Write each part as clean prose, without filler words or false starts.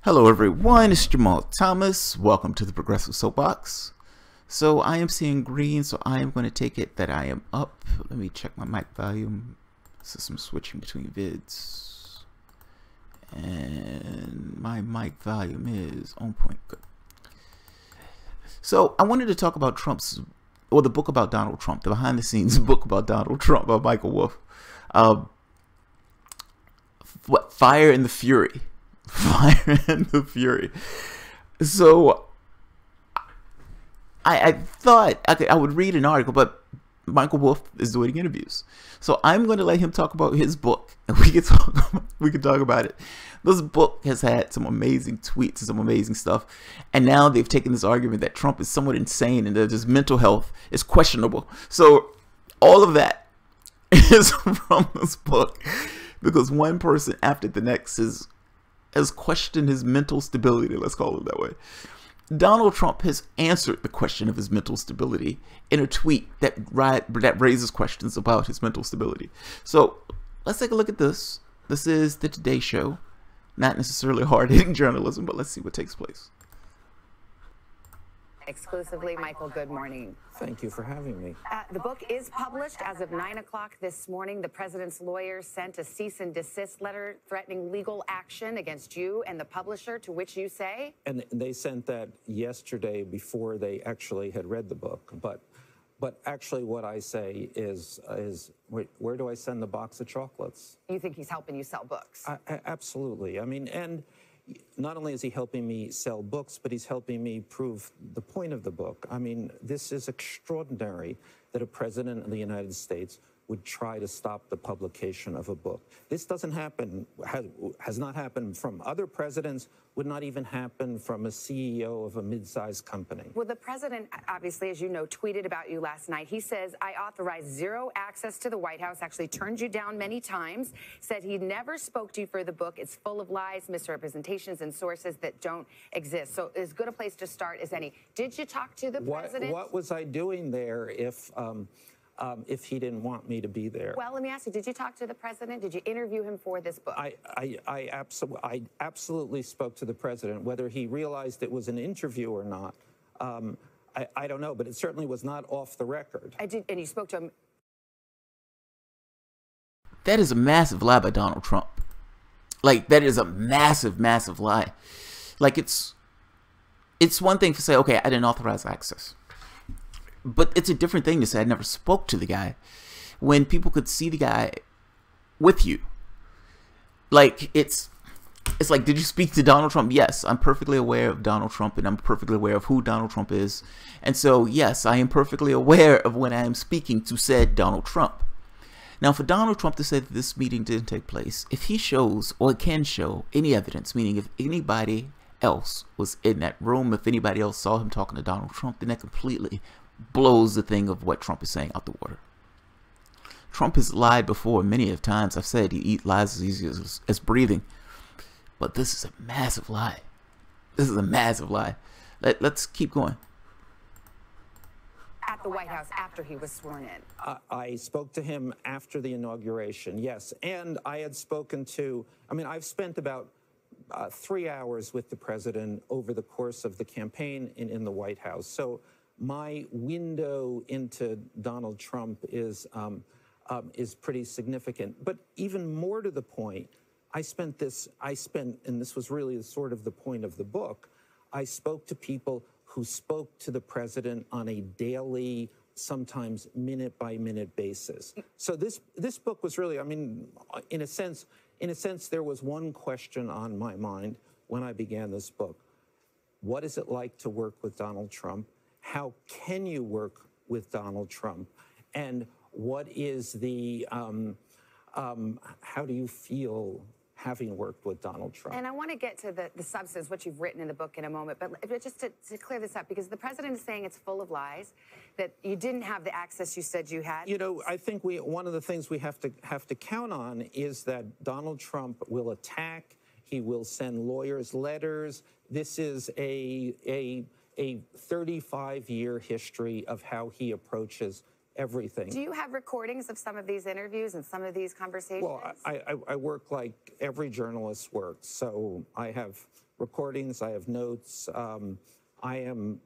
Hello everyone, it's Jamal Thomas. Welcome to the Progressive Soapbox. So I am seeing green, so I am going to take it that I am up. Let me check my mic volume. System switching between vids. And my mic volume is on point. Good. So I wanted to talk about the book about Donald Trump, the behind the scenes book about Donald Trump by Michael Wolff. Fire and the Fury. Fire and the Fury. So I thought I would read an article, but Michael Wolff is doing interviews, so I'm going to let him talk about his book, and we can talk about it. This book has had some amazing tweets and some amazing stuff, and now they've taken this argument that Trump is somewhat insane and that his mental health is questionable. So all of that is from this book, because one person after the next has questioned his mental stability, let's call it that way. Donald Trump has answered the question of his mental stability in a tweet that raises questions about his mental stability. So let's take a look at this. This is the Today Show. Not necessarily hard-hitting journalism, but let's see what takes place. Exclusively, Michael, good morning. Thank you for having me. The book is published as of 9 o'clock this morning. The president's lawyers sent a cease and desist letter threatening legal action against you and the publisher, to which you say? And they sent that yesterday before they actually had read the book. But actually what I say is where do I send the box of chocolates? You think he's helping you sell books? Absolutely. I mean, and not only is he helping me sell books, but he's helping me prove the point of the book. I mean, this is extraordinary that a president of the United States would try to stop the publication of a book. This doesn't happen, has not happened from other presidents, would not even happen from a CEO of a mid-sized company. Well, the president, obviously, as you know, tweeted about you last night. He says, I authorized zero access to the White House, actually turned you down many times, said he never spoke to you for the book. It's full of lies, misrepresentations, and sources that don't exist. So as good a place to start as any. Did you talk to the president? What was I doing there if he didn't want me to be there? Well, let me ask you, did you talk to the president? Did you interview him for this book? I absolutely spoke to the president. Whether he realized it was an interview or not, I don't know, but it certainly was not off the record. And you spoke to him? That is a massive lie by Donald Trump. Like, that is a massive, massive lie. Like, it's one thing to say, okay, I didn't authorize access. But it's a different thing to say I never spoke to the guy when people could see the guy with you. Like, it's like, did you speak to Donald Trump? Yes, I'm perfectly aware of Donald Trump, and I'm perfectly aware of who Donald Trump is. And so, yes, I am perfectly aware of when I am speaking to said Donald Trump. Now, for Donald Trump to say that this meeting didn't take place, if he shows or can show any evidence, meaning if anybody else was in that room, if anybody else saw him talking to Donald Trump, then that completely blows the thing of what Trump is saying out the water. Trump has lied before many of times. I've said he eats lies as easy as breathing. But this is a massive lie. This is a massive lie. Let's keep going. At the White House after he was sworn in. I spoke to him after the inauguration, yes. And I had spoken to, I've spent about 3 hours with the president over the course of the campaign in the White House. So my window into Donald Trump is pretty significant. But even more to the point, and this was really sort of the point of the book, I spoke to people who spoke to the president on a daily, sometimes minute-by-minute basis. So this book was really, in a sense, there was one question on my mind when I began this book. What is it like to work with Donald Trump? How can you work with Donald Trump? And what is the, how do you feel having worked with Donald Trump? And I want to get to the substance, what you've written in the book in a moment, but just to clear this up, because the president is saying it's full of lies, that you didn't have the access you said you had. You know, I think one of the things we have to count on is that Donald Trump will attack, he will send lawyers letters. This is a 35-year history of how he approaches everything. Do you have recordings of some of these interviews and some of these conversations? Well, I work like every journalist works, so I have recordings, I have notes. I am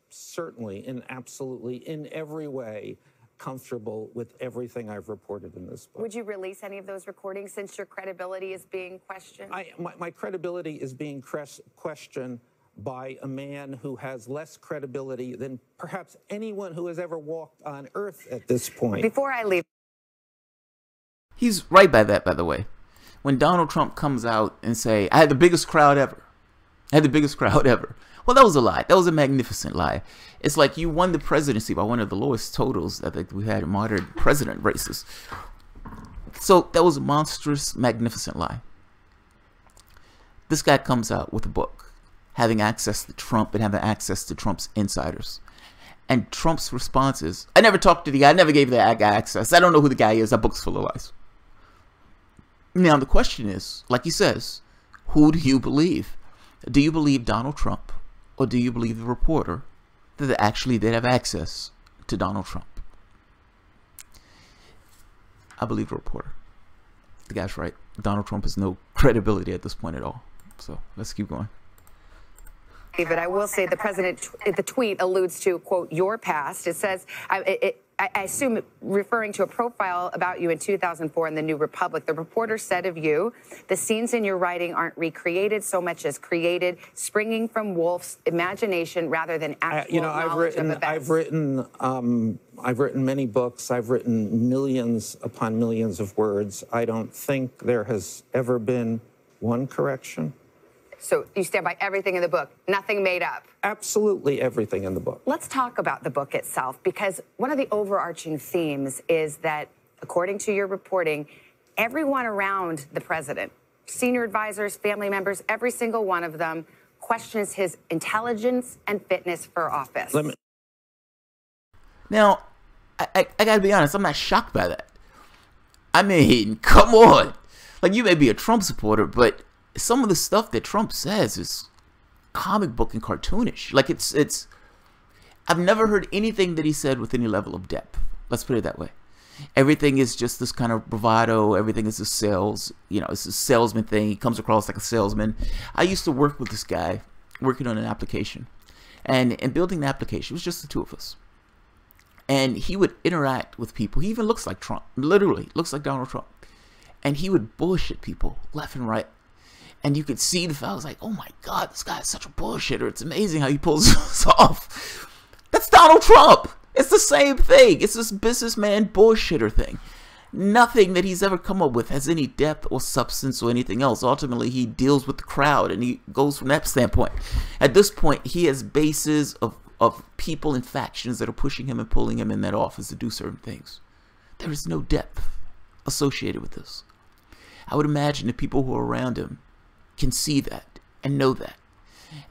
certainly and absolutely in every way comfortable with everything I've reported in this book. Would you release any of those recordings since your credibility is being questioned? My credibility is being questioned by a man who has less credibility than perhaps anyone who has ever walked on Earth at this point. Before I leave. He's right by that, by the way. When Donald Trump comes out and say, I had the biggest crowd ever. I had the biggest crowd ever. Well, that was a lie. That was a magnificent lie. It's like you won the presidency by one of the lowest totals I think we had in modern president races. So that was a monstrous, magnificent lie. This guy comes out with a book, having access to Trump and having access to Trump's insiders. And Trump's response is, I never talked to the guy. I never gave that guy access. I don't know who the guy is. That book's full of lies. Now, the question is, like he says, who do you believe? Do you believe Donald Trump? Or do you believe the reporter that they actually did have access to Donald Trump? I believe the reporter. The guy's right. Donald Trump has no credibility at this point at all. So let's keep going. But I will say the president, the tweet alludes to, quote, your past. It says, I assume referring to a profile about you in 2004 in the New Republic. The reporter said of you, the scenes in your writing aren't recreated so much as created, springing from Wolff's imagination rather than actual knowledge of events. I've written many books. I've written millions upon millions of words. I don't think there has ever been one correction. So you stand by everything in the book, nothing made up? Absolutely everything in the book. Let's talk about the book itself, because one of the overarching themes is that, according to your reporting, everyone around the president, senior advisors, family members, every single one of them questions his intelligence and fitness for office. Now, I gotta be honest, I'm not shocked by that. I mean, come on. Like, you may be a Trump supporter, but some of the stuff that Trump says is comic book and cartoonish. Like, it's I've never heard anything that he said with any level of depth. Let's put it that way. Everything is just this kind of bravado. Everything is a sales, it's a salesman thing. He comes across like a salesman. I used to work with this guy working on an application, and building the application, it was just the two of us. And he would interact with people. He even looks like Trump, literally looks like Donald Trump. And he would bullshit people left and right. And you could see the fellas like, oh my God, this guy is such a bullshitter. It's amazing how he pulls this off. That's Donald Trump. It's the same thing. It's this businessman bullshitter thing. Nothing that he's ever come up with has any depth or substance or anything else. Ultimately, he deals with the crowd and he goes from that standpoint. At this point, he has bases of people and factions that are pushing him and pulling him in that office to do certain things. There is no depth associated with this. I would imagine the people who are around him can see that and know that.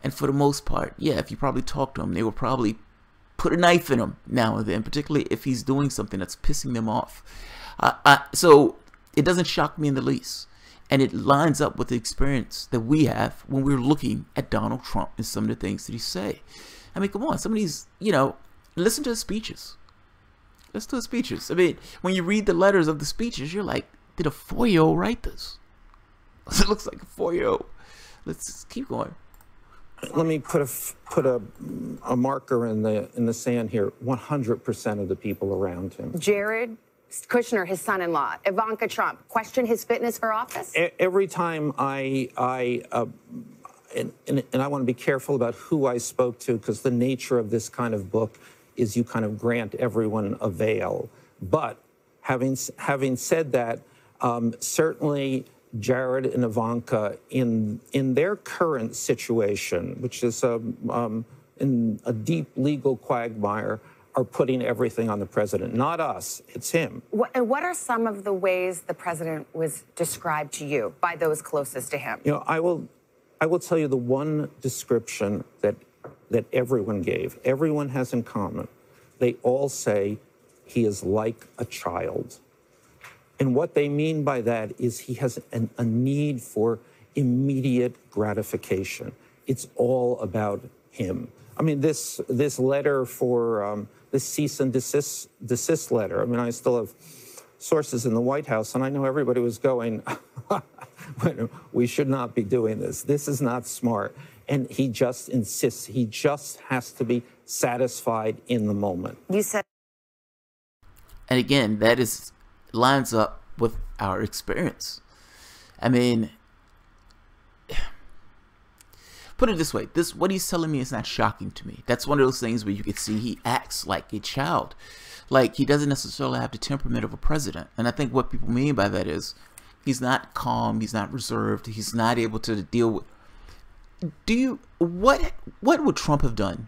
And for the most part, yeah, if you probably talk to him, they will probably put a knife in him now and then, particularly if he's doing something that's pissing them off. So it doesn't shock me in the least. And it lines up with the experience that we have when we're looking at Donald Trump and some of the things that he say. I mean, come on, some of these, listen to his speeches. Listen to his speeches. I mean, when you read the letters of the speeches, you're like, did a 4-year-old write this? It looks like a 4-year-old. Let's keep going. Let me put a marker in the sand here. 100% of the people around him. Jared Kushner, his son-in-law, Ivanka Trump, question his fitness for office? Every time and I want to be careful about who I spoke to, because the nature of this kind of book is you kind of grant everyone a veil. But having said that, certainly Jared and Ivanka, in their current situation, which is in a deep legal quagmire, are putting everything on the president. Not us, it's him. What are some of the ways the president was described to you by those closest to him? I will tell you the one description that everyone gave, everyone has in common. They all say he is like a child. And what they mean by that is he has a need for immediate gratification. It's all about him. I mean, this letter for this cease and desist letter, I mean, I still have sources in the White House, and I know everybody was going, We should not be doing this. This is not smart. And he just insists. He just has to be satisfied in the moment. You said. And again, that lines up with our experience. I mean, put it this way, what he's telling me is not shocking to me. That's one of those things where you can see he acts like a child. Like, he doesn't necessarily have the temperament of a president. And I think what people mean by that is he's not calm, he's not reserved, he's not able to deal with... What would Trump have done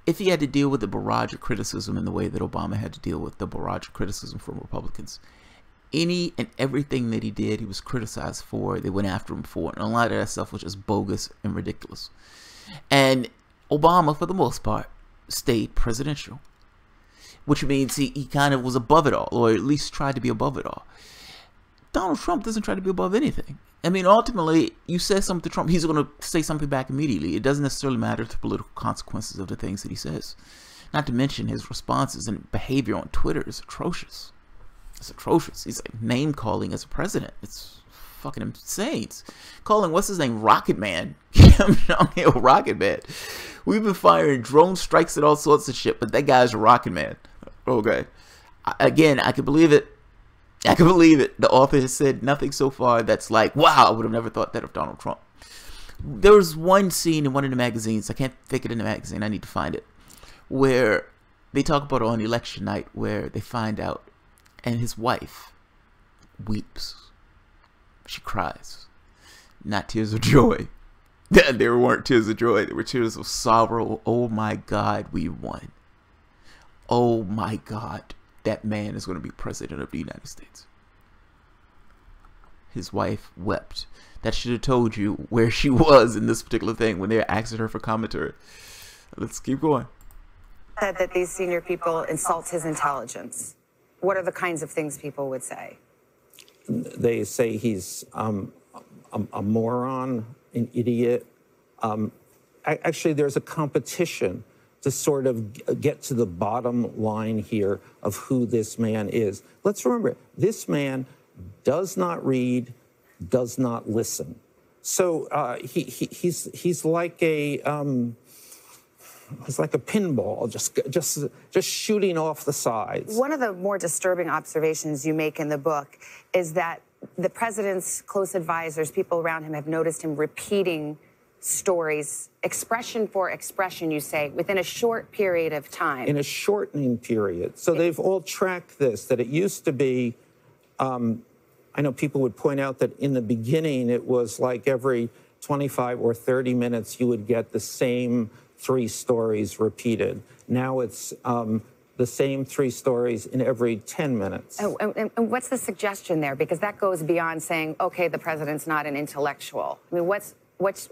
if he had to deal with the barrage of criticism in the way that Obama had to deal with the barrage of criticism from Republicans? Any and everything that he did, he was criticized for. They went after him for it. And a lot of that stuff was just bogus and ridiculous. And Obama, for the most part, stayed presidential, which means he kind of was above it all, or at least tried to be above it all. Donald Trump doesn't try to be above anything. I mean, ultimately, you say something to Trump, he's going to say something back immediately. It doesn't necessarily matter the political consequences of the things that he says. Not to mention his responses and behavior on Twitter is atrocious. It's atrocious. He's like name calling as a president. It's fucking insane. It's calling, what's his name, Rocket Man. Kim Jong-il Rocket Man. We've been firing drone strikes and all sorts of shit, but that guy's a Rocket Man. Okay. Again, I can believe it. I can believe it. The author has said nothing so far that's like, wow, I would have never thought that of Donald Trump. There was one scene in one of the magazines, I can't think of it in the magazine, I need to find it, where they talk about on election night where they find out and his wife weeps. She cries. Not tears of joy. There weren't tears of joy. There were tears of sorrow. Oh my God, we won. Oh my God, that man is going to be president of the United States. His wife wept. That should have told you where she was in this particular thing when they were asking her for commentary. Let's keep going. Said that these senior people insult his intelligence. What are the kinds of things people would say? They say he's a moron, an idiot. Actually, there's a competition to sort of get to the bottom line here of who this man is. Let's remember, this man does not read, does not listen. So he's like a it's like a pinball, just shooting off the sides. One of the more disturbing observations you make in the book is that the president's close advisors, people around him, have noticed him repeating stories, expression for expression, you say, within a short period of time. In a shortening period. So they've all tracked this, that it used to be, I know people would point out that in the beginning, it was like every 25 or 30 minutes, you would get the same 3 stories repeated. Now it's the same 3 stories in every 10 minutes. And what's the suggestion there? Because that goes beyond saying, okay, the president's not an intellectual. I mean, what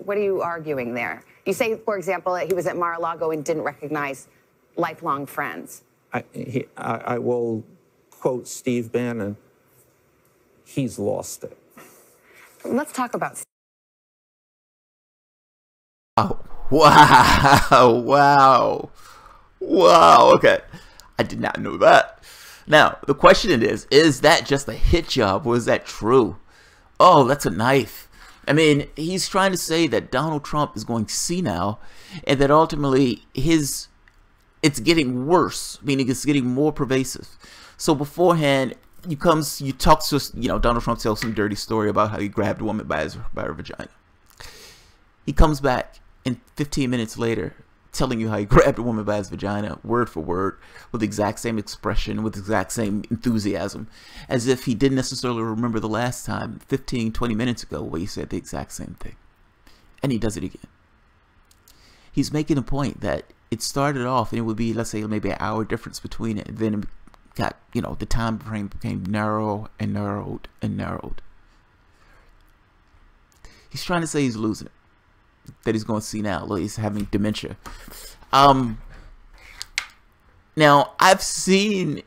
are you arguing there? You say, for example, that he was at Mar-a-Lago and didn't recognize lifelong friends. I will quote Steve Bannon, he's lost it. Let's talk about... Oh, wow, wow, okay. I did not know that. Now, the question is that just a hit job or is that true? Oh, that's a knife. I mean, he's trying to say that Donald Trump is going senile and that ultimately it's getting worse, meaning it's getting more pervasive. So beforehand, you talk to, Donald Trump tells some dirty story about how he grabbed a woman by her vagina. He comes back and 15 minutes later telling you how he grabbed a woman by his vagina, word for word, with the exact same expression, with the exact same enthusiasm, as if he didn't necessarily remember the last time, 15, 20 minutes ago, where he said the exact same thing. And he does it again. He's making a point that it started off, and it would be, let's say, maybe an hour difference between it, and then it got, the time frame became narrow and narrowed and narrowed. He's trying to say he's losing it. That he's going to see now. He's having dementia. Now, I've seen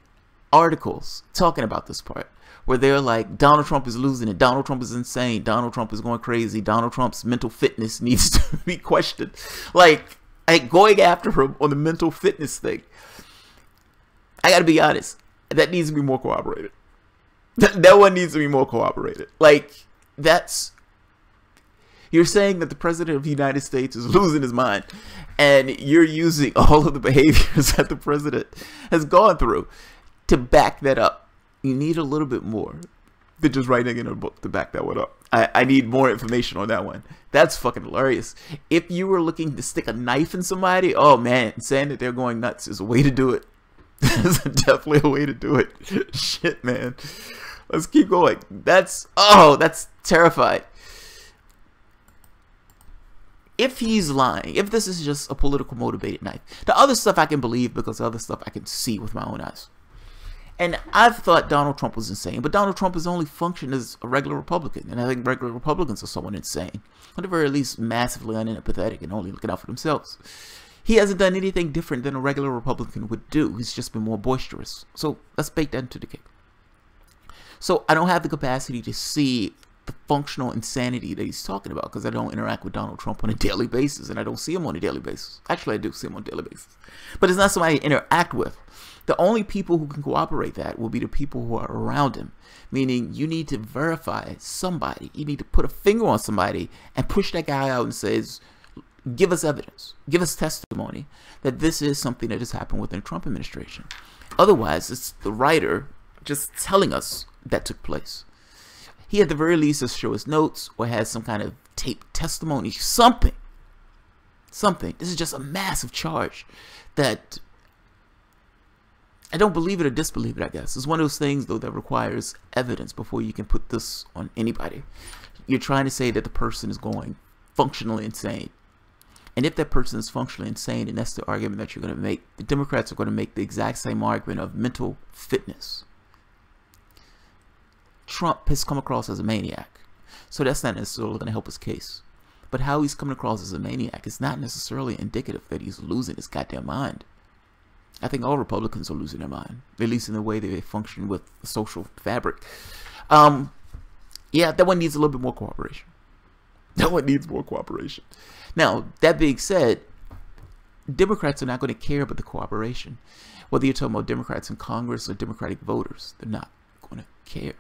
articles talking about this part where they're like, Donald Trump is losing it. Donald Trump is insane. Donald Trump is going crazy. Donald Trump's mental fitness needs to be questioned. Like going after him on the mental fitness thing. I got to be honest. That needs to be more corroborated. That one needs to be more corroborated. Like, You're saying that the president of the United States is losing his mind, and you're using all of the behaviors that the president has gone through to back that up. You need a little bit more than just writing in a book to back that one up. I need more information on that one. That's fucking hilarious. If you were looking to stick a knife in somebody, oh man, saying that they're going nuts is a way to do it. That's definitely a way to do it. Shit, man. Let's keep going. That's terrifying. If he's lying, if this is just a political motivated knife, the other stuff I can believe because the other stuff I can see with my own eyes. And I've thought Donald Trump was insane, but Donald Trump has only functioned as a regular Republican. And I think regular Republicans are somewhat insane. At the very least, massively unempathetic and only looking out for themselves. He hasn't done anything different than a regular Republican would do. He's just been more boisterous. So let's bake that into the cake. So I don't have the capacity to see the functional insanity that he's talking about because I don't interact with Donald Trump on a daily basis, and I don't see him on a daily basis. Actually, I do see him on a daily basis. But it's not somebody I interact with. The only people who can cooperate that will be the people who are around him. Meaning you need to verify somebody. You need to put a finger on somebody and push that guy out and says, give us evidence, give us testimony that this is something that has happened within the Trump administration. Otherwise, it's the writer just telling us that took place. He at the very least has show his notes or has some kind of taped testimony, something. This is just a massive charge that I don't believe it or disbelieve it, I guess. It's one of those things, though, that requires evidence before you can put this on anybody. You're trying to say that the person is going functionally insane. And if that person is functionally insane, and that's the argument that you're going to make, the Democrats are going to make the exact same argument of mental fitness. Trump has come across as a maniac. So that's not necessarily going to help his case. But how he's coming across as a maniac is not necessarily indicative that he's losing his goddamn mind. I think all Republicans are losing their mind, at least in the way that they function with the social fabric. Yeah, that one needs a little bit more cooperation. Now, that being said, Democrats are not going to care about the cooperation. Whether you're talking about Democrats in Congress or Democratic voters, they're not going to care.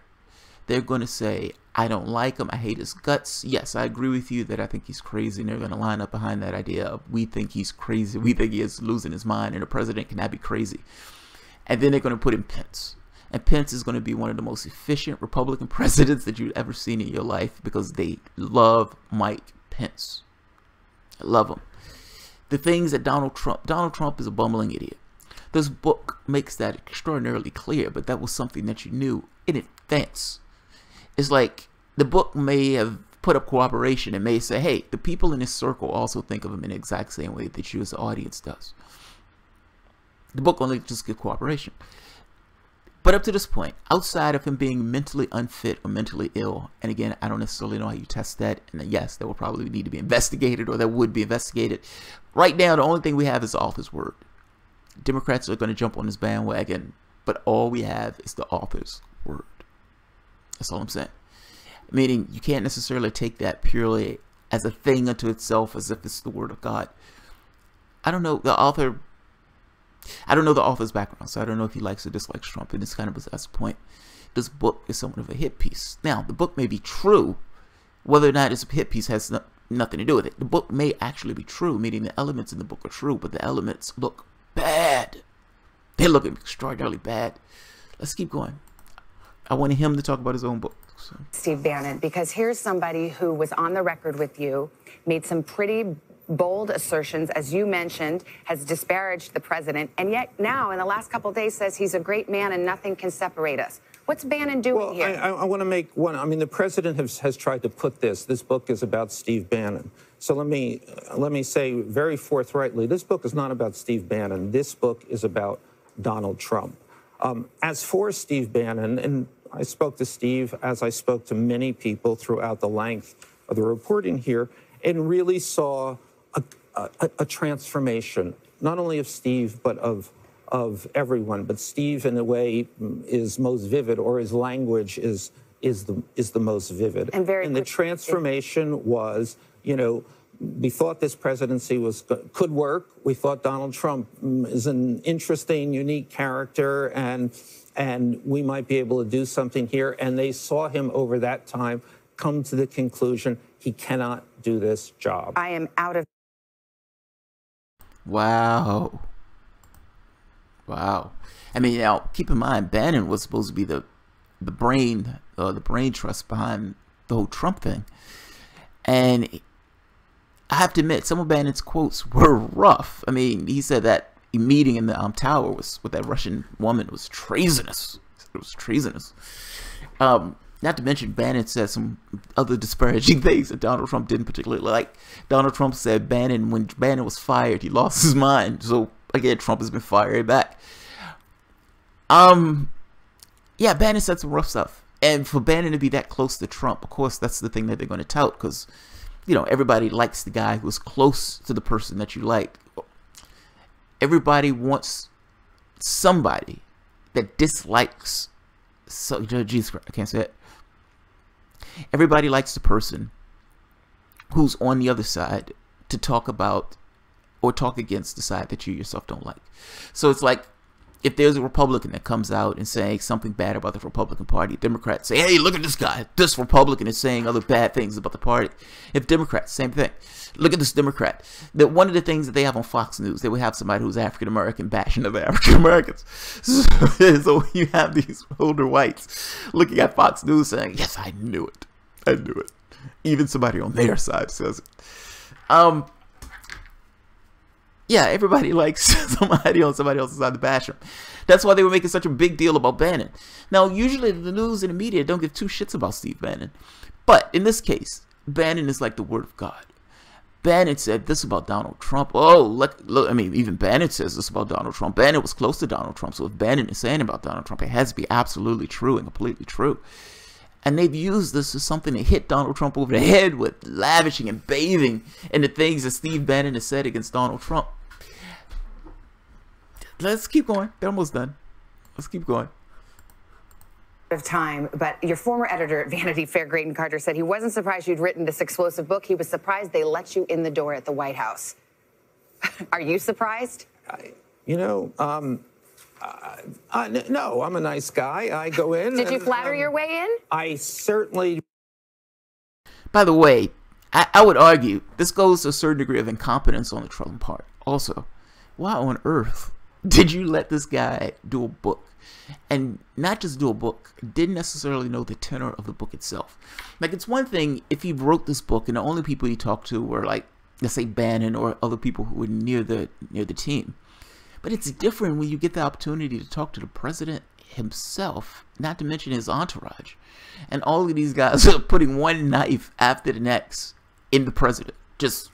They're going to say, I don't like him, I hate his guts. Yes, I agree with you that I think he's crazy, and they're going to line up behind that idea of we think he's crazy, we think he is losing his mind, and the president cannot be crazy. And then they're going to put in Pence. And Pence is going to be one of the most efficient Republican presidents that you've ever seen in your life because they love Mike Pence. I love him. The things that Donald Trump is a bumbling idiot. This book makes that extraordinarily clear, but that was something that you knew in advance. It's like the book may have put up cooperation and may say, hey, the people in this circle also think of him in the exact same way that you as the audience does. The book only just gives cooperation. But up to this point, outside of him being mentally unfit or mentally ill, and again, I don't necessarily know how you test that, and yes, that will probably need to be investigated, or that would be investigated. Right now, the only thing we have is the author's word. Democrats are going to jump on this bandwagon, but all we have is the author's word. That's all I'm saying. Meaning, you can't necessarily take that purely as a thing unto itself, as if it's the word of God. I don't know the author's background, so I don't know if he likes or dislikes Trump, and it's kind of besides the point. This book is somewhat of a hit piece. Now, the book may be true. Whether or not it's a hit piece has nothing to do with it. The book may actually be true, meaning the elements in the book are true, but the elements look bad. They look extraordinarily bad. Let's keep going. I wanted him to talk about his own book. So. Steve Bannon, because here's somebody who was on the record with you, made some pretty bold assertions, as you mentioned, has disparaged the president, and yet now in the last couple of days says he's a great man and nothing can separate us. What's Bannon doing here? I want to make one. I mean, the president has tried to put this book is about Steve Bannon. So let me say very forthrightly, this book is not about Steve Bannon. This book is about Donald Trump. As for Steve Bannon, and I spoke to Steve as I spoke to many people throughout the length of the reporting here, and really saw a transformation, not only of Steve, but of everyone. But Steve, in a way, is most vivid, or his language is the most vivid. And the transformation was, you know, we thought this presidency could work. We thought Donald Trump is an interesting, unique character, and we might be able to do something here. And they saw him over that time come to the conclusion he cannot do this job. I am out of. Wow. Wow. I mean, now keep in mind, Bannon was supposed to be the brain trust behind the whole Trump thing, and I have to admit, some of Bannon's quotes were rough. I mean, he said that a meeting in the tower was with that Russian woman was treasonous. It was treasonous. Not to mention, Bannon said some other disparaging things that Donald Trump didn't particularly like. Donald Trump said when Bannon was fired, he lost his mind. So again, Trump has been fired back. Yeah, Bannon said some rough stuff. And for Bannon to be that close to Trump, of course, that's the thing that they're going to tout, because, you know, everybody likes the guy who's close to the person that you like. Everybody wants somebody that dislikes. So, Jesus Christ, I can't say it. Everybody likes the person who's on the other side to talk about or talk against the side that you yourself don't like. So it's like, if there's a Republican that comes out and saying something bad about the Republican Party, Democrats say, hey, look at this guy. This Republican is saying other bad things about the party. If Democrats, same thing. Look at this Democrat. That one of the things that they have on Fox News, they would have somebody who's African-American bashing other African-Americans. So you have these older whites looking at Fox News saying, yes, I knew it. I knew it. Even somebody on their side says it. Yeah, everybody likes somebody on somebody else's side to bash them. That's why they were making such a big deal about Bannon. Now, usually the news and the media don't give two shits about Steve Bannon. But in this case, Bannon is like the word of God. Bannon said this about Donald Trump. Oh, look, I mean, even Bannon says this about Donald Trump. Bannon was close to Donald Trump. So if Bannon is saying about Donald Trump, it has to be absolutely true and completely true. And they've used this as something to hit Donald Trump over the head with, lavishing and bathing in the things that Steve Bannon has said against Donald Trump. Let's keep going. They're almost done. Let's keep going. Of time, but your former editor at Vanity Fair, Graydon Carter, said he wasn't surprised you'd written this explosive book. He was surprised they let you in the door at the White House. Are you surprised? No, I'm a nice guy. I go in. Did you flatter your way in? I certainly. By the way, I would argue this goes to a certain degree of incompetence on the Trump part. Also, why on earth did you let this guy do a book? And not just do a book, didn't necessarily know the tenor of the book itself. Like, it's one thing if he wrote this book and the only people he talked to were, like, let's say Bannon or other people who were near the team. But it's different when you get the opportunity to talk to the president himself, not to mention his entourage. And all of these guys are putting one knife after the next in the president. Just...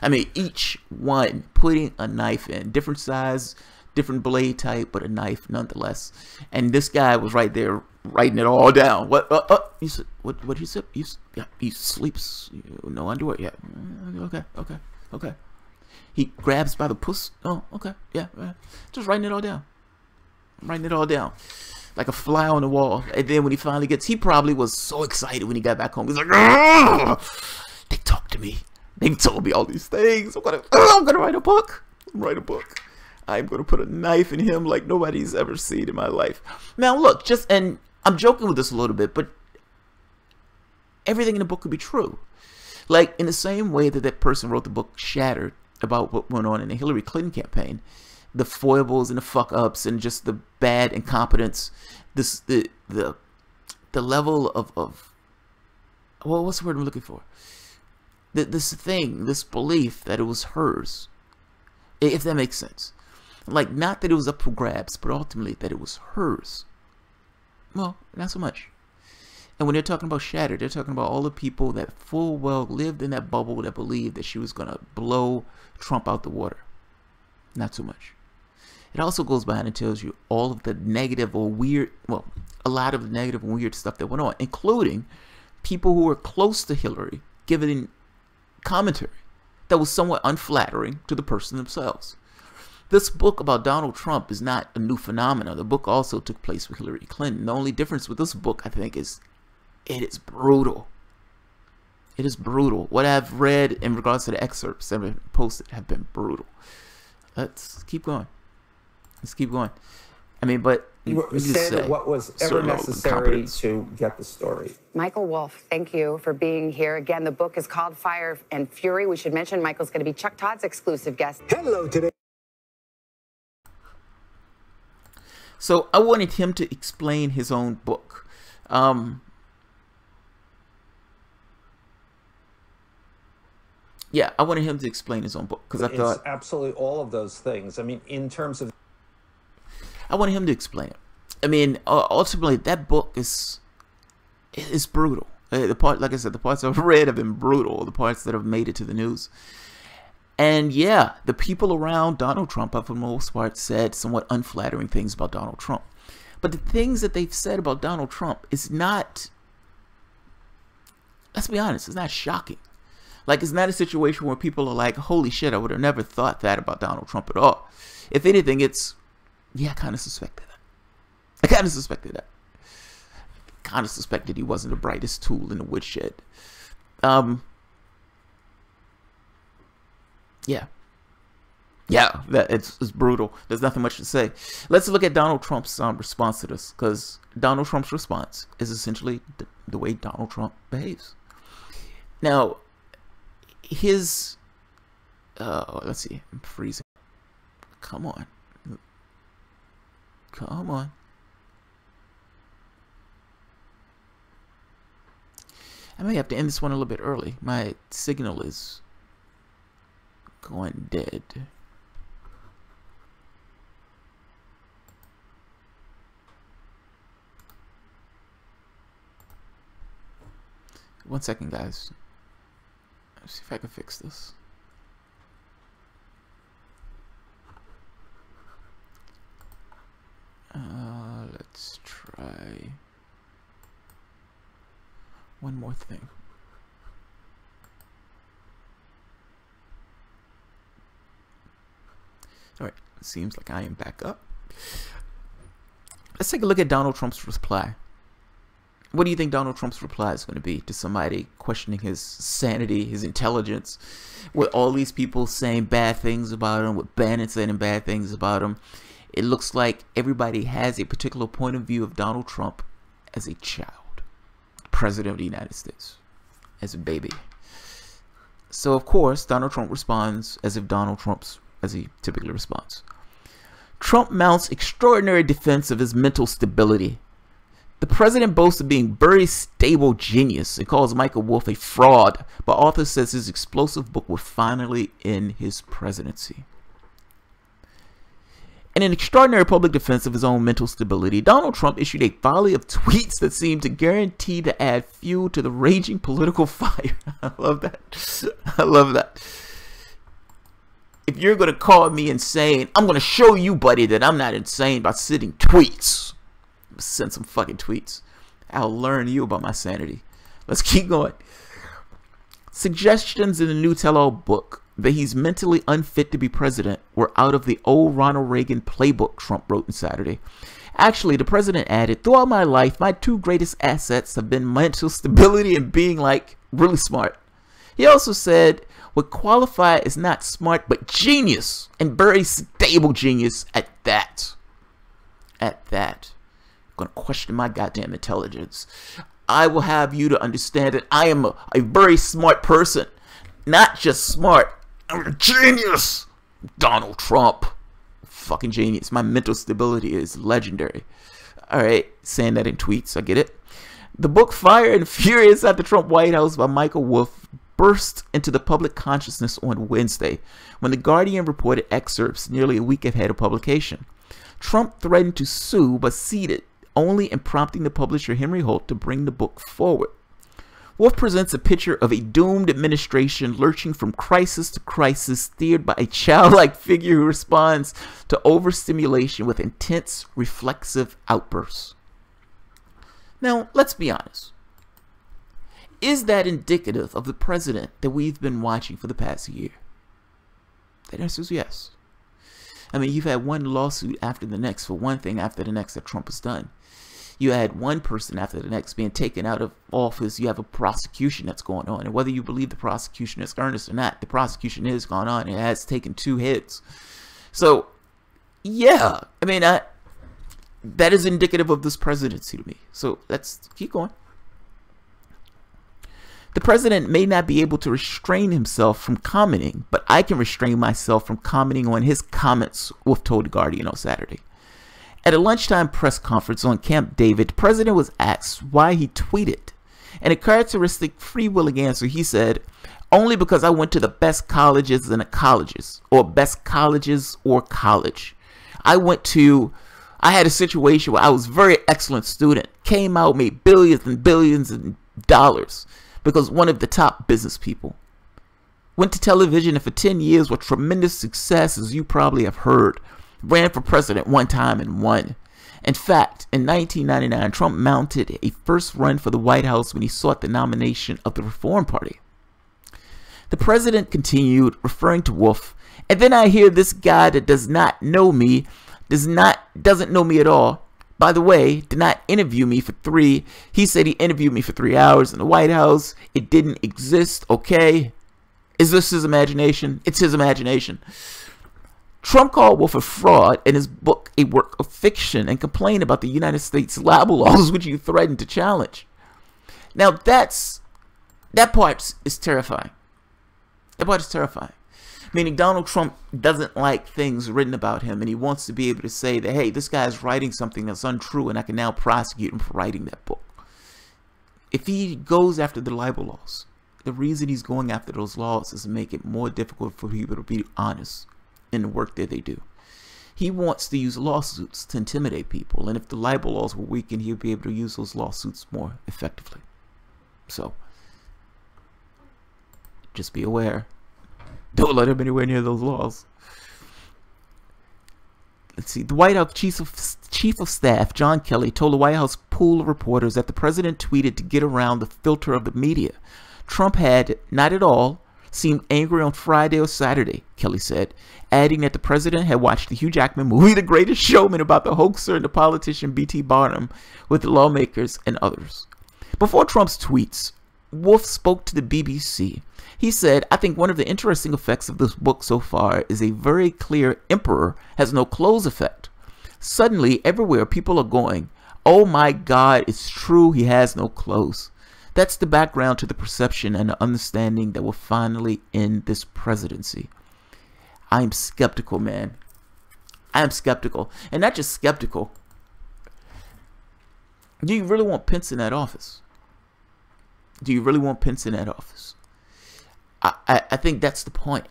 I mean, each one putting a knife in, different size, different blade type, but a knife nonetheless. And this guy was right there writing it all down. What you said? What you said? Yeah, he sleeps, no underwear. Yeah, okay. He grabs by the puss. Oh, okay, yeah, just writing it all down. Writing it all down. Like a fly on the wall. And then when he finally gets, he probably was so excited when he got back home. He's like, they talked to me. They told me all these things. I'm gonna write a book. I'm gonna put a knife in him like nobody's ever seen in my life. Now look, and I'm joking with this a little bit, but everything in the book could be true. Like, in the same way that that person wrote the book Shattered about what went on in the Hillary Clinton campaign, the foibles and the fuck ups and just the bad incompetence, the level of well, what's the word I'm looking for? This belief that it was hers, if that makes sense. Like, not that it was up for grabs, but ultimately that it was hers. Well, not so much. And when they're talking about Shattered, they're talking about all the people that full well lived in that bubble that believed that she was going to blow Trump out the water. Not so much. It also goes behind and tells you all of the negative or weird, well, a lot of the negative and weird stuff that went on, including people who were close to Hillary giving commentary that was somewhat unflattering to the person themselves. This book about Donald Trump is not a new phenomenon. The book also took place with Hillary Clinton. The only difference with this book, I think, is it is brutal. It is brutal. What I've read in regards to the excerpts that have been posted have been brutal. Let's keep going. I mean, but said what was ever necessary to get the story. Michael Wolff, thank you for being here. Again, the book is called Fire and Fury. We should mention Michael's going to be Chuck Todd's exclusive guest. Hello today. So I wanted him to explain his own book. Yeah, I wanted him to explain his own book because I thought it's absolutely all of those things. I mean, in terms of, I wanted him to explain it. I mean, ultimately, that book is brutal. The part, like I said, the parts I've read have been brutal. The parts that have made it to the news, and yeah, the people around Donald Trump, for the most part, said somewhat unflattering things about Donald Trump. But the things that they've said about Donald Trump is not. Let's be honest, it's not shocking. Like, it's not a situation where people are like, holy shit, I would have never thought that about Donald Trump at all. If anything, it's, yeah, I kind of suspected that. I kind of suspected that. Kind of suspected he wasn't the brightest tool in the woodshed. Yeah. Yeah, it's brutal. There's nothing much to say. Let's look at Donald Trump's response to this, because Donald Trump's response is essentially the way Donald Trump behaves. Now, his let's see, I'm freezing. Come on, I may have to end this one a little bit early. My signal is going dead. One second, guys. Let's see if I can fix this. Let's try one more thing. All right, seems like I am back up. Let's take a look at Donald Trump's reply. What do you think Donald Trump's reply is going to be to somebody questioning his sanity, his intelligence, with all these people saying bad things about him, with Bannon saying bad things about him? It looks like everybody has a particular point of view of Donald Trump as a child, president of the United States, as a baby. So, of course, Donald Trump responds as he typically responds. Trump mounts extraordinary defense of his mental stability. The president boasts of being very stable genius and calls Michael Wolff a fraud, but author says his explosive book will finally end his presidency. In an extraordinary public defense of his own mental stability, Donald Trump issued a volley of tweets that seemed to guarantee to add fuel to the raging political fire. I love that. I love that. If you're going to call me insane, I'm going to show you, buddy, that I'm not insane by sending tweets. Send some fucking tweets. I'll learn you about my sanity. Let's keep going. Suggestions in the new tell-all book that he's mentally unfit to be president were out of the old Ronald Reagan playbook, Trump wrote on Saturday. Actually, the president added, throughout my life, my two greatest assets have been mental stability and being, like, really smart. He also said, would qualify as not smart, but genius, and very stable genius at that. At that. I'm going to question my goddamn intelligence. I will have you to understand that I am a very smart person. Not just smart. I'm a genius. Donald Trump. Fucking genius. My mental stability is legendary. Alright, saying that in tweets. I get it. The book Fire and Fury Inside the Trump White House by Michael Wolff burst into the public consciousness on Wednesday when The Guardian reported excerpts nearly a week ahead of publication. Trump threatened to sue but ceded, only in prompting the publisher Henry Holt to bring the book forward. Wolff presents a picture of a doomed administration lurching from crisis to crisis, steered by a childlike figure who responds to overstimulation with intense, reflexive outbursts. Now, let's be honest. Is that indicative of the president that we've been watching for the past year? The answer is yes. I mean, you've had one lawsuit after the next for one thing after the next that Trump has done. You had one person after the next being taken out of office. You have a prosecution that's going on. And whether you believe the prosecution is earnest or not, the prosecution is going on. And it has taken two heads. So, yeah. I mean, that is indicative of this presidency to me. So let's keep going. The president may not be able to restrain himself from commenting, but I can restrain myself from commenting on his comments, Wolff told The Guardian on Saturday. At a lunchtime press conference on Camp David, the president was asked why he tweeted. In a characteristic free-willing answer, he said, "Only because I went to the best colleges and colleges, or best colleges or college. I had a situation where I was a very excellent student, came out, made billions and billions of dollars because one of the top business people. Went to television and for 10 years with tremendous success, as you probably have heard. Ran for president one time and won. In fact, in 1999, Trump mounted a first run for the White House when he sought the nomination of the Reform Party." The president continued, referring to Wolff, "And then I hear this guy that does not know me, doesn't know me at all. By the way, did not interview me for he said he interviewed me for 3 hours in the White House. It didn't exist, okay? Is this his imagination? It's his imagination." Trump called Wolff a fraud in his book, A Work of Fiction, and complained about the United States libel laws, which he threatened to challenge. Now that part is terrifying. That part is terrifying. Meaning Donald Trump doesn't like things written about him, and he wants to be able to say that, hey, this guy's writing something that's untrue, and I can now prosecute him for writing that book. If he goes after the libel laws, the reason he's going after those laws is to make it more difficult for people to be honest in the work that they do. He wants to use lawsuits to intimidate people, and if the libel laws were weakened, he'll be able to use those lawsuits more effectively. So, just be aware. Don't let him anywhere near those laws. Let's see. The White House Chief of Staff, John Kelly, told the White House pool of reporters that the president tweeted to get around the filter of the media. Trump had, not at all, seemed angry on Friday or Saturday, Kelly said, adding that the president had watched the Hugh Jackman movie The Greatest Showman about the hoaxer and the politician B.T. Barnum with the lawmakers and others. Before Trump's tweets, Wolff spoke to the BBC. He said, "I think one of the interesting effects of this book so far is a very clear emperor has no clothes effect. Suddenly, everywhere people are going, oh my God, it's true, he has no clothes. That's the background to the perception and the understanding that will finally end this presidency." I'm skeptical, man. I'm skeptical. And not just skeptical. Do you really want Pence in that office? Do you really want Pence in that office? I think that's the point.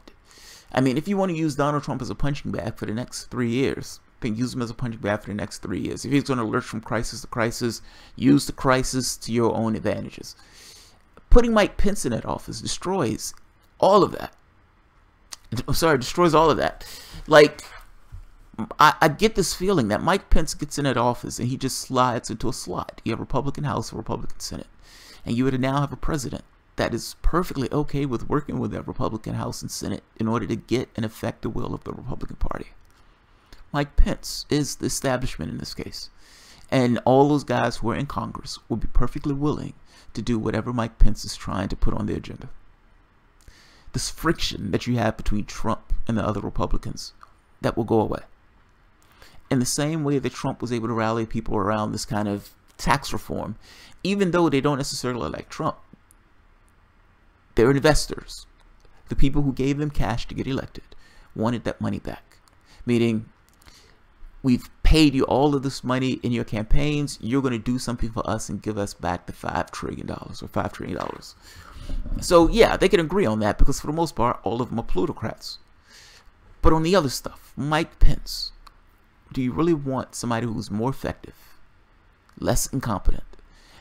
I mean, if you want to use Donald Trump as a punching bag for the next 3 years, then use him as a punching bag for the next 3 years. If he's going to lurch from crisis to crisis, use the crisis to your own advantages. Putting Mike Pence in that office destroys all of that. I'm sorry, destroys all of that. Like, I get this feeling that Mike Pence gets in that office and he just slides into a slot. You have Republican House or Republican Senate. And you would now have a president that is perfectly okay with working with that Republican House and Senate in order to get and affect the will of the Republican Party. Mike Pence is the establishment in this case. And all those guys who are in Congress will be perfectly willing to do whatever Mike Pence is trying to put on the agenda. This friction that you have between Trump and the other Republicans, that will go away. In the same way that Trump was able to rally people around this kind of tax reform, even though they don't necessarily like Trump, they're investors. The people who gave them cash to get elected wanted that money back. Meaning, we've paid you all of this money in your campaigns. You're going to do something for us and give us back the $5 trillion or $5 trillion. So, yeah, they can agree on that because for the most part, all of them are plutocrats. But on the other stuff, Mike Pence, do you really want somebody who's more effective, less incompetent,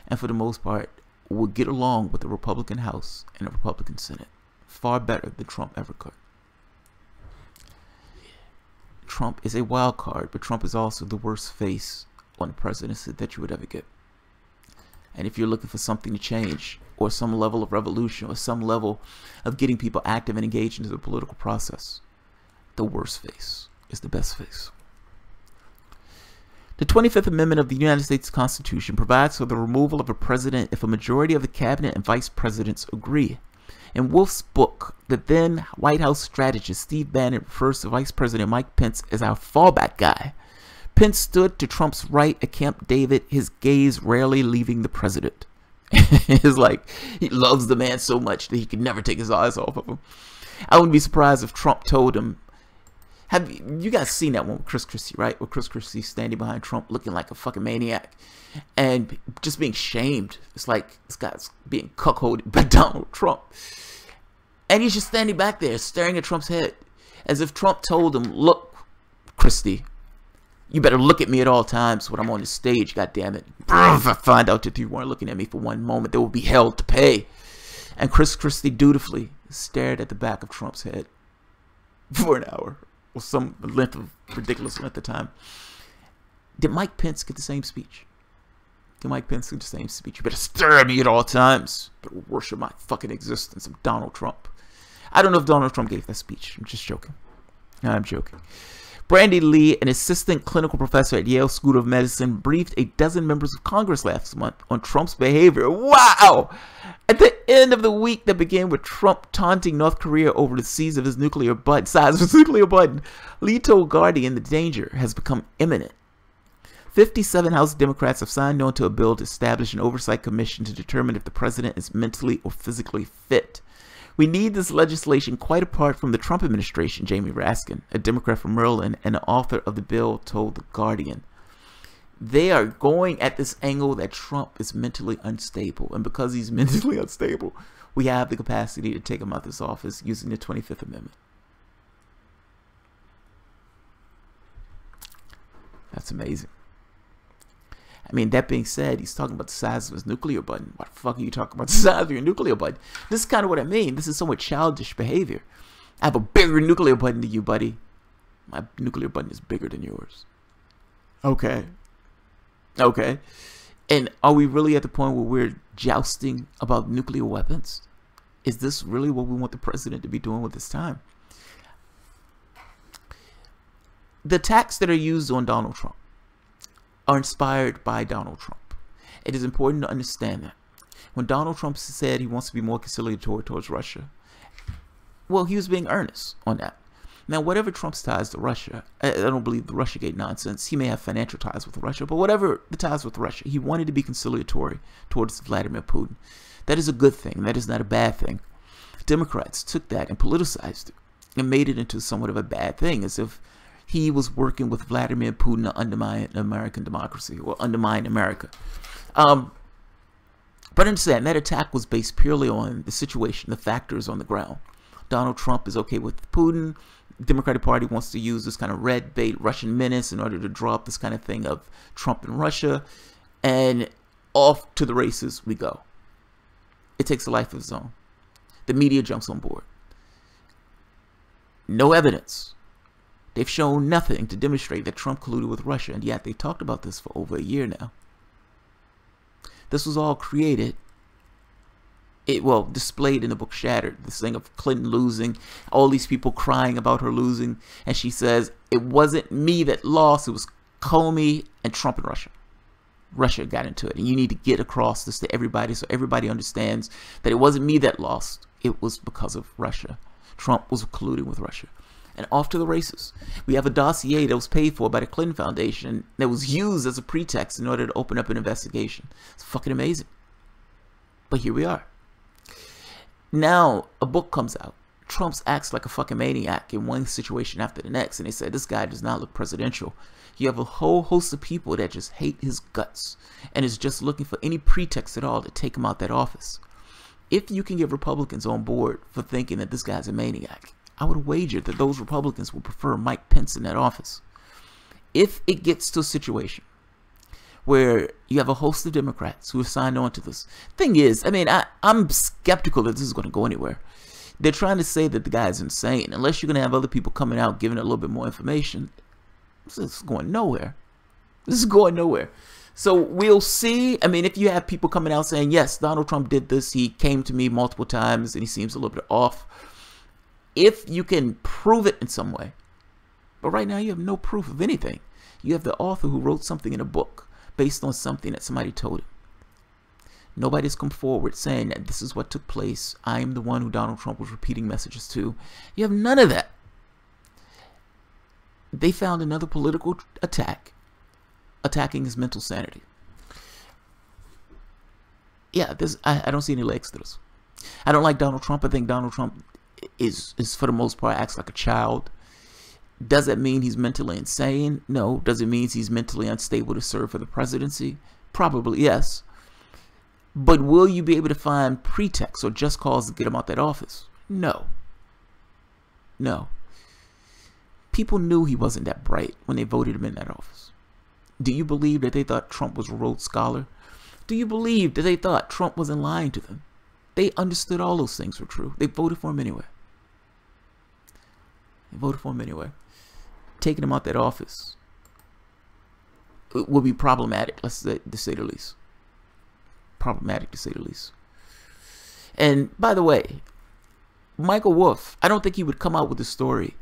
and for the most part, will get along with the Republican House and the Republican Senate far better than Trump ever could? Trump is a wild card, but Trump is also the worst face on the presidency that you would ever get. And if you're looking for something to change, or some level of revolution, or some level of getting people active and engaged into the political process, the worst face is the best face. The 25th Amendment of the United States Constitution provides for the removal of a president if a majority of the cabinet and vice presidents agree. In Wolff's book, the then White House strategist Steve Bannon refers to Vice President Mike Pence as our fallback guy. Pence stood to Trump's right at Camp David, his gaze rarely leaving the president. It's like he loves the man so much that he could never take his eyes off of him. I wouldn't be surprised if Trump told him. Have you guys seen that one with Chris Christie, right? Where Chris Christie standing behind Trump looking like a fucking maniac and just being shamed. It's like this guy's being cuckolded by Donald Trump. And he's just standing back there staring at Trump's head as if Trump told him, look, Christie, you better look at me at all times when I'm on the stage, goddammit. If I find out that you weren't looking at me for one moment, there will be hell to pay. And Chris Christie dutifully stared at the back of Trump's head for an hour. Or some length of ridiculous length of time. Did Mike Pence get the same speech? Did Mike Pence get the same speech? You better stare at me at all times. You better worship my fucking existence of Donald Trump. I don't know if Donald Trump gave that speech. I'm just joking. No, I'm joking. Brandy Lee, an assistant clinical professor at Yale School of Medicine, briefed a dozen members of Congress last month on Trump's behavior. Wow! At the end of the week that began with Trump taunting North Korea over the size of his nuclear button, Lee told Guardian the danger has become imminent. 57 House Democrats have signed on to a bill to establish an oversight commission to determine if the president is mentally or physically fit. We need this legislation quite apart from the Trump administration, Jamie Raskin, a Democrat from Maryland and the author of the bill, told The Guardian. They are going at this angle that Trump is mentally unstable. And because he's mentally unstable, we have the capacity to take him out of this office using the 25th Amendment. That's amazing. I mean, that being said, he's talking about the size of his nuclear button. What the fuck are you talking about the size of your nuclear button? This is kind of what I mean. This is somewhat childish behavior. I have a bigger nuclear button than you, buddy. My nuclear button is bigger than yours. Okay. Okay. And are we really at the point where we're jousting about nuclear weapons? Is this really what we want the president to be doing with his time? The attacks that are used on Donald Trump are inspired by Donald Trump. It is important to understand that. When Donald Trump said he wants to be more conciliatory towards Russia, well, he was being earnest on that. Now, whatever Trump's ties to Russia, I don't believe the Russiagate nonsense. He may have financial ties with Russia, but whatever the ties with Russia, he wanted to be conciliatory towards Vladimir Putin. That is a good thing. That is not a bad thing. Democrats took that and politicized it and made it into somewhat of a bad thing, as if he was working with Vladimir Putin to undermine American democracy or undermine America. But understand, that attack was based purely on the situation, the factors on the ground. Donald Trump is okay with Putin. The Democratic Party wants to use this kind of red bait Russian menace in order to draw up this kind of thing of Trump and Russia. And off to the races we go. It takes a life of its own. The media jumps on board. No evidence. They've shown nothing to demonstrate that Trump colluded with Russia, and yet they've talked about this for over a year now. This was all created, displayed in the book Shattered, this thing of Clinton losing, all these people crying about her losing, and she says, it wasn't me that lost, it was Comey and Trump and Russia. Russia got into it, and you need to get across this to everybody so everybody understands that it wasn't me that lost, it was because of Russia. Trump was colluding with Russia. And off to the races. We have a dossier that was paid for by the Clinton Foundation that was used as a pretext in order to open up an investigation. It's fucking amazing. But here we are. Now, a book comes out. Trump acts like a fucking maniac in one situation after the next. And they say, this guy does not look presidential. You have a whole host of people that just hate his guts and is just looking for any pretext at all to take him out that office. If you can get Republicans on board for thinking that this guy's a maniac, I would wager that those Republicans will prefer Mike Pence in that office. If it gets to a situation where you have a host of Democrats who have signed on to this. Thing is, I mean, I'm skeptical that this is going to go anywhere. They're trying to say that the guy is insane. Unless you're going to have other people coming out giving it a little bit more information, this is going nowhere. This is going nowhere. So we'll see. I mean, if you have people coming out saying, yes, Donald Trump did this. He came to me multiple times and he seems a little bit off. If you can prove it in some way. But right now you have no proof of anything. You have the author who wrote something in a book based on something that somebody told him. Nobody's come forward saying that this is what took place. I am the one who Donald Trump was repeating messages to. You have none of that. They found another political attack attacking his mental sanity. Yeah, I don't see any legs to this. I don't like Donald Trump. I think Donald Trump is for the most part acts like a child. Does that mean he's mentally insane? No. Does it mean he's mentally unstable to serve for the presidency? Probably yes. But will you be able to find pretexts or just cause to get him out that office? No. No. People knew he wasn't that bright when they voted him in that office. Do you believe that they thought Trump was a Rhodes Scholar? Do you believe that they thought Trump wasn't lying to them? They understood all those things were true. They voted for him anyway. They voted for him anyway. Taking him out that office will be problematic, let's say, to say the least. Problematic, to say the least. And by the way, Michael Wolff, I don't think he would come out with a story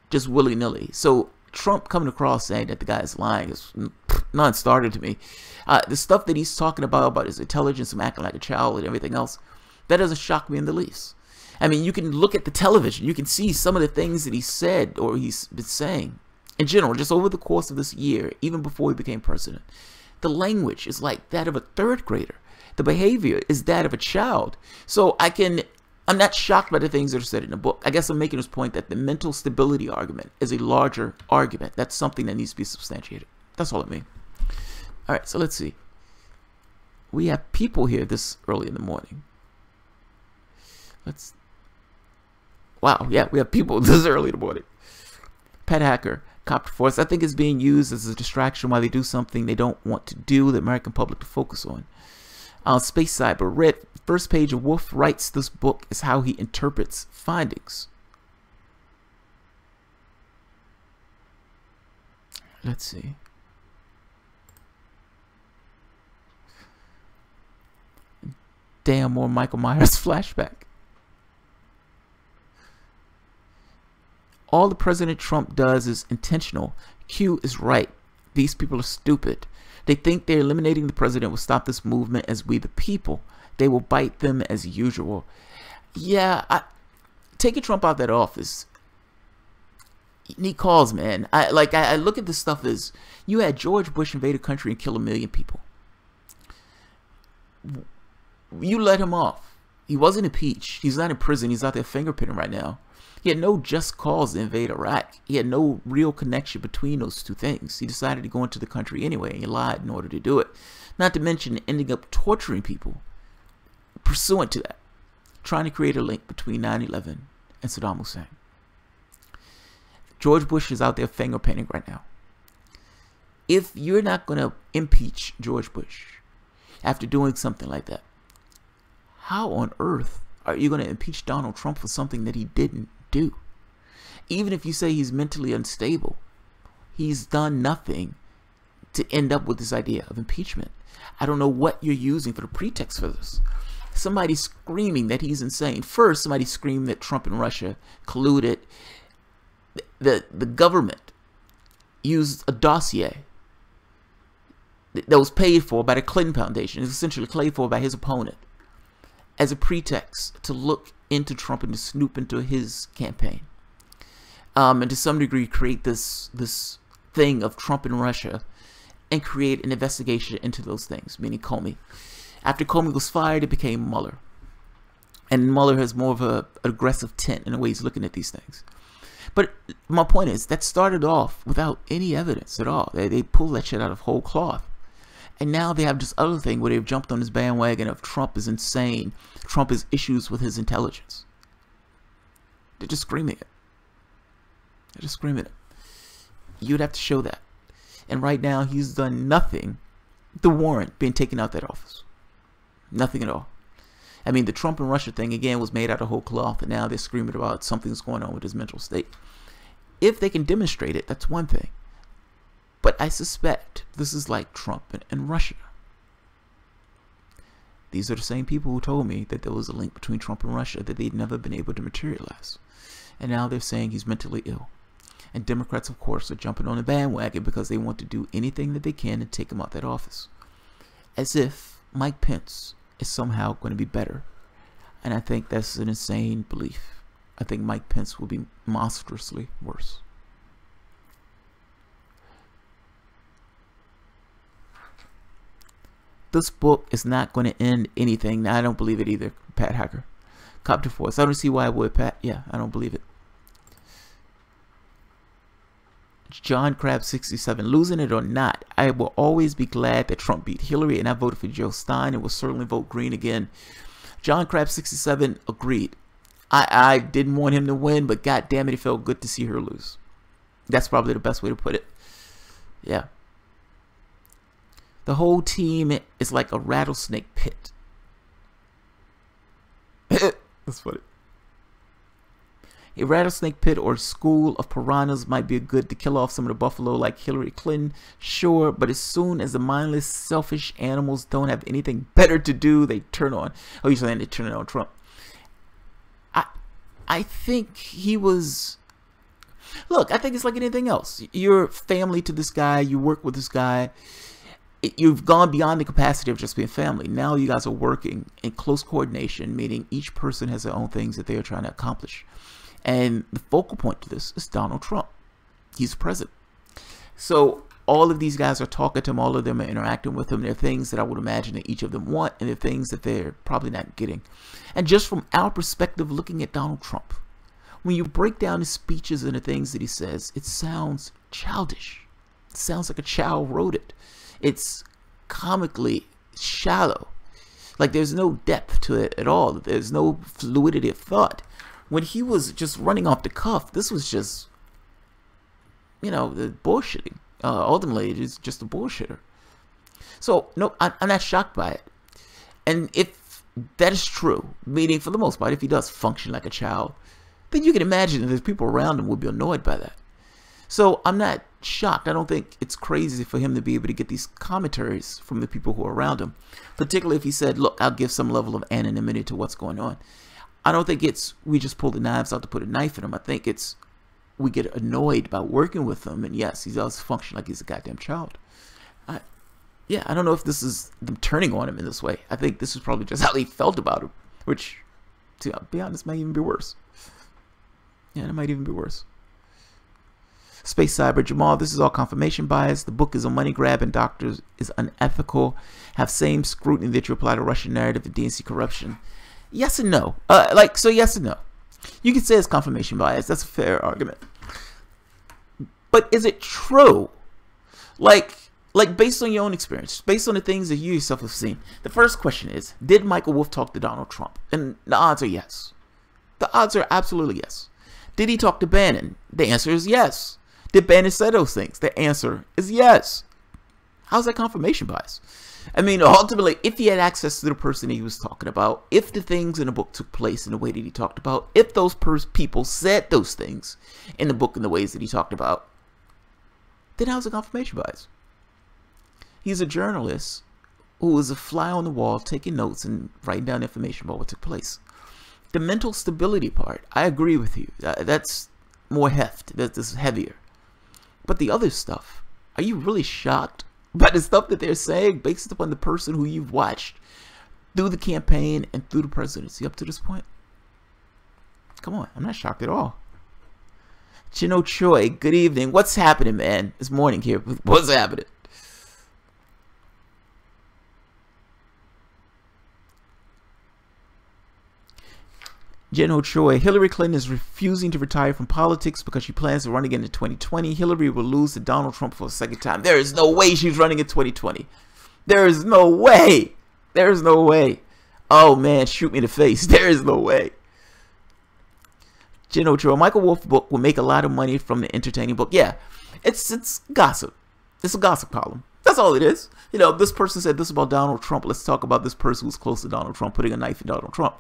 just willy-nilly. So Trump coming across saying that the guy is lying is non-starter to me. The stuff that he's talking about his intelligence, him acting like a child and everything else, that doesn't shock me in the least. I mean, you can look at the television. You can see some of the things that he said or he's been saying in general, just over the course of this year, even before he became president. The language is like that of a third grader. The behavior is that of a child. So I'm not shocked by the things that are said in the book. I guess I'm making this point that the mental stability argument is a larger argument. That's something that needs to be substantiated. That's all I mean. All right, so let's see. We have people here this early in the morning. Wow, yeah, we have people this early in the morning. Pet hacker, copter force, I think is being used as a distraction while they do something they don't want to do, the American public to focus on. Space Cyber, read first page of Wolff writes this book is how he interprets findings. Let's see. Damn, more Michael Myers flashback. All the President Trump does is intentional. Q is right. These people are stupid. They think they're eliminating the president will stop this movement as we the people. They will bite them as usual. Yeah, taking Trump out of that office. He calls, man. I look at this stuff as you had George Bush invade a country and kill 1 million people. You let him off. He wasn't impeached. He's not in prison. He's out there fingerprinting right now. He had no just cause to invade Iraq. He had no real connection between those two things. He decided to go into the country anyway, and he lied in order to do it. Not to mention ending up torturing people pursuant to that, trying to create a link between 9/11 and Saddam Hussein. George Bush is out there fingerprinting right now. If you're not going to impeach George Bush after doing something like that, how on earth are you going to impeach Donald Trump for something that he didn't do? Even if you say he's mentally unstable, he's done nothing to end up with this idea of impeachment. I don't know what you're using for the pretext for this. Somebody's screaming that he's insane. First, somebody screamed that Trump and Russia colluded. The government used a dossier that was paid for by the Clinton Foundation. It was essentially paid for by his opponent as a pretext to look into Trump and to snoop into his campaign, and to some degree create this thing of Trump and Russia and create an investigation into those things, meaning Comey. After Comey was fired, it became Mueller, and Mueller has more of an aggressive tint in the way he's looking at these things. But my point is that started off without any evidence at all. They pulled that shit out of whole cloth. And now they have this other thing where they've jumped on this bandwagon of Trump is insane. Trump has issues with his intelligence. They're just screaming it. They're just screaming it. You'd have to show that. And right now, he's done nothing to warrant being taken out that office. Nothing at all. I mean, the Trump and Russia thing, again, was made out of whole cloth. And now they're screaming about something's going on with his mental state. If they can demonstrate it, that's one thing. But I suspect this is like Trump and Russia. These are the same people who told me that there was a link between Trump and Russia that they'd never been able to materialize. And now they're saying he's mentally ill. And Democrats, of course, are jumping on the bandwagon because they want to do anything that they can to take him out that office. As if Mike Pence is somehow going to be better. And I think that's an insane belief. I think Mike Pence will be monstrously worse. this book is not going to end anything. Now, I don't believe it either, Pat Hacker. Copter Force. I don't see why I would, Pat. Yeah, I don't believe it. John Crab 67. Losing it or not, I will always be glad that Trump beat Hillary, and I voted for Joe Stein and will certainly vote green again. John Crab 67 agreed. I didn't want him to win, but god damn it, it felt good to see her lose. That's probably the best way to put it. Yeah. The whole team is like a rattlesnake pit. That's funny. A rattlesnake pit or school of piranhas might be good to kill off some of the buffalo like Hillary Clinton, sure, but as soon as the mindless, selfish animals don't have anything better to do, they turn on. Oh, you're saying they turn on Trump. I think he was... Look, I think it's like anything else. You're family to this guy. You work with this guy. You've gone beyond the capacity of just being family. Now you guys are working in close coordination, meaning each person has their own things that they are trying to accomplish. And the focal point to this is Donald Trump. He's president. So all of these guys are talking to him. All of them are interacting with him. There are things that I would imagine that each of them want, and there are things that they're probably not getting. And just from our perspective, looking at Donald Trump, when you break down his speeches and the things that he says, it sounds childish. It sounds like a child wrote it. It's comically shallow. Like there's no depth to it at all. There's no fluidity of thought. When he was just running off the cuff, this was just, you know, the bullshitting. Ultimately, it's just a bullshitter. So, no, I'm not shocked by it. And if that is true, meaning for the most part, if he does function like a child, then you can imagine that there's people around him will be annoyed by that. So I'm not shocked. I don't think it's crazy for him to be able to get these commentaries from the people who are around him, particularly if he said, look, I'll give some level of anonymity to what's going on. I don't think it's we just pull the knives out to put a knife in him. I think it's we get annoyed by working with him. And yes, he does function like he's a goddamn child. Yeah, I don't know if this is them turning on him in this way. I think this is probably just how they felt about him, which, to be honest, might even be worse. Yeah, it might even be worse. Space Cyber Jamal, this is all confirmation bias. The book is a money grab and doctors is unethical. Have same scrutiny that you apply to Russian narrative and DNC corruption. Yes and no. So yes and no. You could say it's confirmation bias. That's a fair argument. But is it true? Like based on your own experience, based on the things that you yourself have seen. The first question is, did Michael Wolff talk to Donald Trump? And the odds are yes. The odds are absolutely yes. Did he talk to Bannon? The answer is yes. Did Bannon say those things? The answer is yes. How's that confirmation bias? I mean, ultimately, if he had access to the person he was talking about, if the things in the book took place in the way that he talked about, if those people said those things in the book in the ways that he talked about, then how's the confirmation bias? He's a journalist who is a fly on the wall taking notes and writing down information about what took place. The mental stability part, I agree with you. That's more heft. That's heavier. But the other stuff, are you really shocked by the stuff that they're saying based upon the person who you've watched through the campaign and through the presidency up to this point? Come on, I'm not shocked at all. Chino Choi, good evening. What's happening, man? It's morning here. What's happening? General Choi, Hillary Clinton is refusing to retire from politics because she plans to run again in 2020. Hillary will lose to Donald Trump for a second time. There is no way she's running in 2020. There is no way. There is no way. Oh, man, shoot me in the face. There is no way. General Choi, Michael Wolff book will make a lot of money from the entertaining book. Yeah, it's gossip. It's a gossip column. That's all it is. You know, this person said this about Donald Trump. Let's talk about this person who's close to Donald Trump putting a knife in Donald Trump.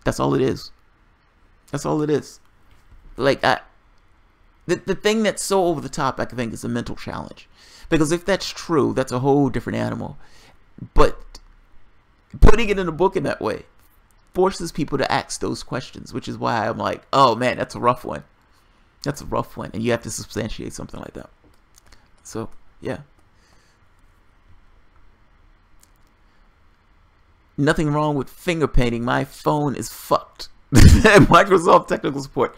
That's all it is. That's all it is. Like, the thing that's so over the top, I think, is a mental challenge. Because if that's true, that's a whole different animal. But putting it in a book in that way forces people to ask those questions, which is why I'm like, oh man, that's a rough one. That's a rough one. And you have to substantiate something like that. So, yeah. Nothing wrong with finger painting. My phone is fucked. Microsoft technical support.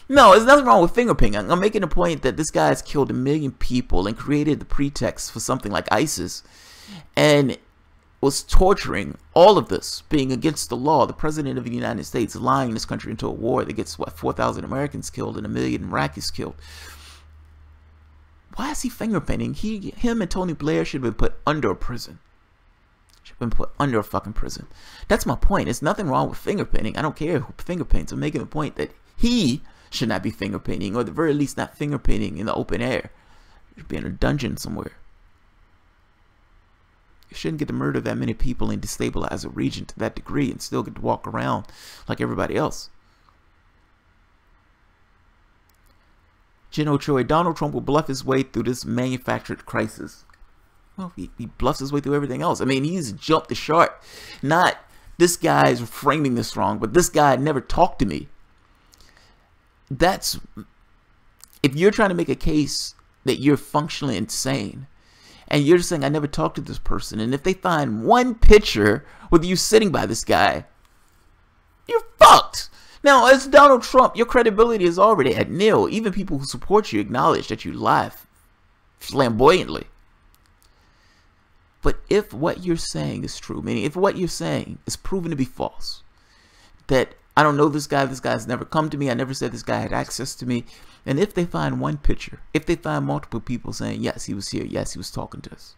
No, there's nothing wrong with finger painting. I'm making a point that this guy has killed 1 million people and created the pretext for something like ISIS. and was torturing all of this, being against the law, the president of the United States lying this country into a war that gets, what, 4,000 Americans killed and 1 million Iraqis killed. Why is he finger painting? Him and Tony Blair should have been put under a prison. Should have been put under a fucking prison. That's my point. There's nothing wrong with finger painting. I don't care who finger paints. I'm making the point that he should not be finger painting, or at the very least not finger painting in the open air. He should be in a dungeon somewhere. You shouldn't get to murder that many people and destabilize a region to that degree and still get to walk around like everybody else. Jen Ochoa, Donald Trump will bluff his way through this manufactured crisis. Well, he bluffs his way through everything else. I mean, he's jumped the shark. Not this guy's framing this wrong, but this guy never talked to me. That's, if you're trying to make a case that you're functionally insane, and you're just saying, I never talked to this person, and if they find one picture with you sitting by this guy, you're fucked. Now, as Donald Trump, your credibility is already at nil. Even people who support you acknowledge that you lie flamboyantly. But if what you're saying is true, meaning if what you're saying is proven to be false, that I don't know this guy's never come to me, I never said this guy had access to me, and if they find one picture, if they find multiple people saying, yes, he was here, yes, he was talking to us,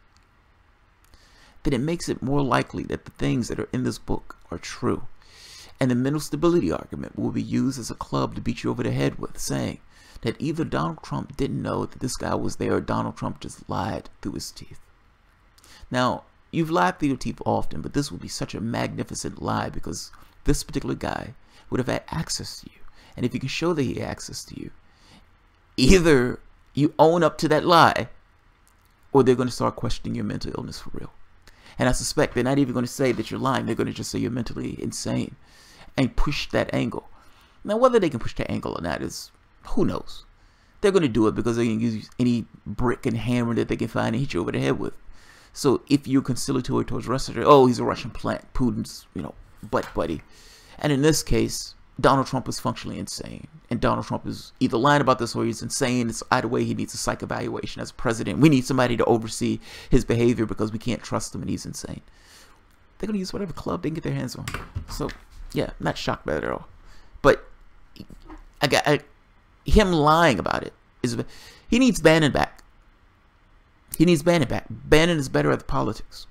then it makes it more likely that the things that are in this book are true. And the mental stability argument will be used as a club to beat you over the head with, saying that either Donald Trump didn't know that this guy was there, or Donald Trump just lied through his teeth. Now, you've lied through your teeth often, but this will be such a magnificent lie because this particular guy would have had access to you. And if you can show that he had access to you, either you own up to that lie, or they're going to start questioning your mental illness for real. And I suspect they're not even going to say that you're lying. They're going to just say you're mentally insane and push that angle. Now, whether they can push that angle or not is, who knows? They're going to do it because they can use any brick and hammer that they can find and hit you over the head with. So if you're conciliatory towards Russia, oh, he's a Russian plant, Putin's, butt buddy. And in this case, Donald Trump is functionally insane. And Donald Trump is either lying about this or he's insane. It's either way, he needs a psych evaluation as president. We need somebody to oversee his behavior because we can't trust him and he's insane. They're going to use whatever club they can get their hands on. So, yeah, I'm not shocked by it at all. But him lying about it is, he needs Bannon back. He needs Bannon back. Bannon is better at the politics.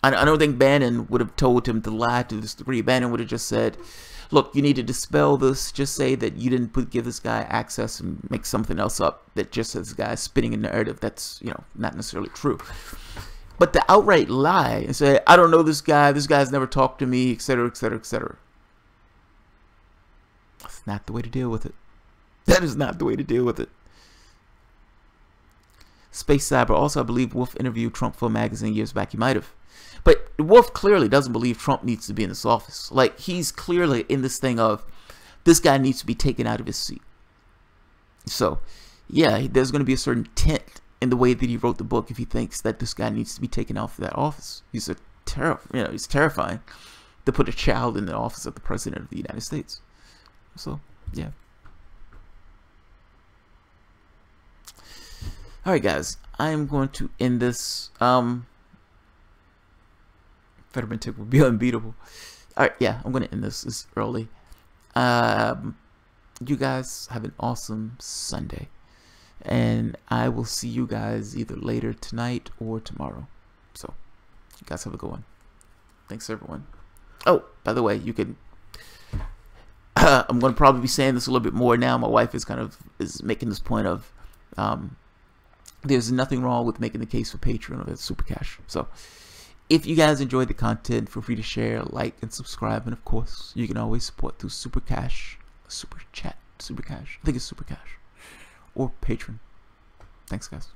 I don't think Bannon would have told him to lie to this degree. Bannon would have just said, look, you need to dispel this. Just say that you didn't give this guy access and make something else up that just says this guy spinning a narrative that's, not necessarily true. But the outright lie and say, I don't know this guy's never talked to me, etc., etc., etc. That's not the way to deal with it. That is not the way to deal with it. Space Cyber, also I believe Wolff interviewed Trump for a magazine years back. He might have. But Wolff clearly doesn't believe Trump needs to be in this office. Like, he's clearly in this thing of, this guy needs to be taken out of his seat. So, yeah, there's going to be a certain tint in the way that he wrote the book if he thinks that this guy needs to be taken out of that office. He's he's terrifying to put a child in the office of the president of the United States. So, yeah. Alright guys, I am going to end this. Fetterman Tick will be unbeatable. Alright, yeah, I'm going to end this early. You guys have an awesome Sunday. And I will see you guys either later tonight or tomorrow. So, you guys have a good one. Thanks everyone. Oh, by the way, you can... I'm going to probably be saying this a little bit more now. My wife is making this point of... there's nothing wrong with making the case for Patreon or Super Cash. So, if you guys enjoyed the content, feel free to share, like, and subscribe. And of course, you can always support through Super Cash, Super Chat, Super Cash. I think it's Super Cash, or Patreon. Thanks, guys.